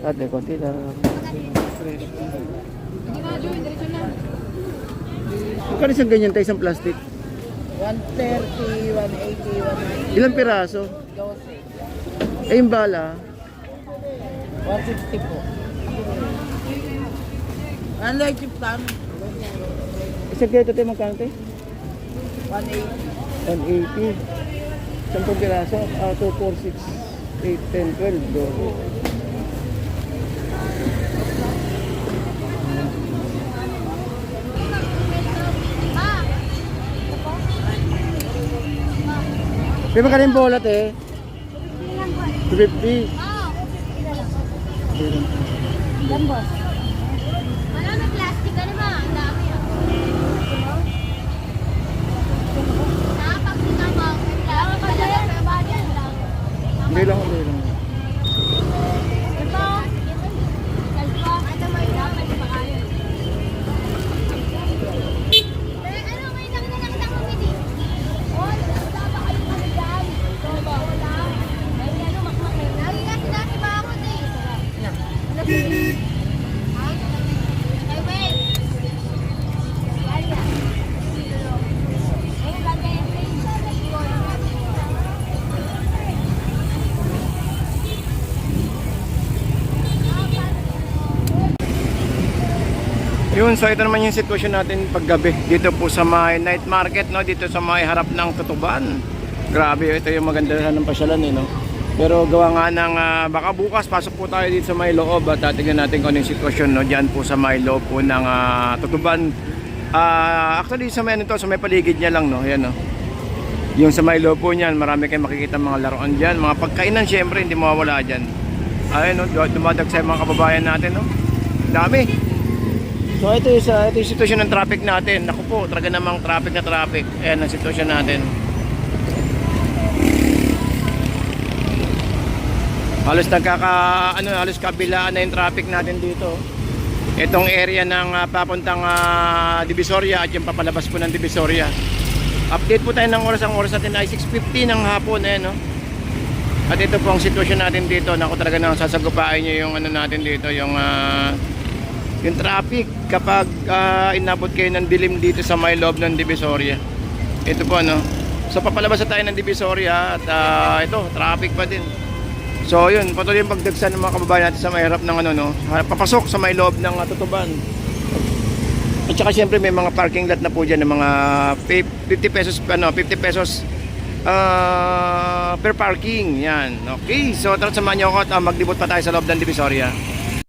At may konti na. Magkano isang ganyan tayo, isang plastic? 130, 180, 190. Ilang piraso? 12. Eh yung bala? 160 po. Ano lang yung plan? Isang kaya ito tayo magkano tayo? 180. 180. 10 piraso? 2, 4, 6, 8, 10, 12, 12. Di ba kanin bolat eh? 250. Yan, boss. Marami plastic, ano ba? Ang dami ah. Nakapagsitan mo. Kailangan pa dala sa bayan lang. Hindi lang, hindi lang. Ito. Kalpa. Ano mo yung dapat yung pakain? Ano, may nakita ko midi. Oh, nakasama kayo ano dyan. Ito ba? Wala. May ano, makmakay. Lagi kasi dati ba ako eh. Ano ba? Ha? Ay, wait. Kaya. Ayun, lagay yung ring. Yun, so ito naman yung sitwasyon natin paggabi dito po sa may night market, no? Dito sa may harap ng Tutuban. Grabe, ito yung maganda ng pasyalan eh, no? Pero gawa nga ng baka bukas pasok po tayo dito sa may loob at tingnan natin kung ano yung sitwasyon, no? Diyan po sa may loob po ng Tutuban. Actually sa may ano to, sa may paligid niya lang, no? Ayan, no? Yung sa may loob po niyan, marami kayong makikita mga laruan dyan. Mga pagkainan syempre, hindi mawawala dyan. Ayun, no, dumadag sa mga kababayan natin, no? Dami. So ito yung sitwasyon ng traffic natin. Naku po, talaga namang traffic na traffic. Ayan ang sitwasyon natin. Halos kabilaan na yung traffic natin dito. Itong area ng papuntang Divisoria at yung papalabas po ng Divisoria. Update po tayo ng oras. Ang oras natin ay 6:50 ng hapon, no? At ito po ang sitwasyon natin dito. Naku, talaga nang sasagupain nyo yung ano natin dito, yung traffic kapag inabot kayo ng dilim dito sa may loob ng Divisoria. Ito po, no? So papalabas na tayo ng Divisoria at ito, traffic pa din. So yun, patuloy yung pagdagsan ng mga kababayan natin sa may harap ng ano, no? Papasok sa may loob ng Tutuban. At saka syempre may mga parking lot na po dyan ng mga 50 pesos per parking. Yan. Okay, so tara samahan nyo ako at maglibot pa tayo sa loob ng Divisoria.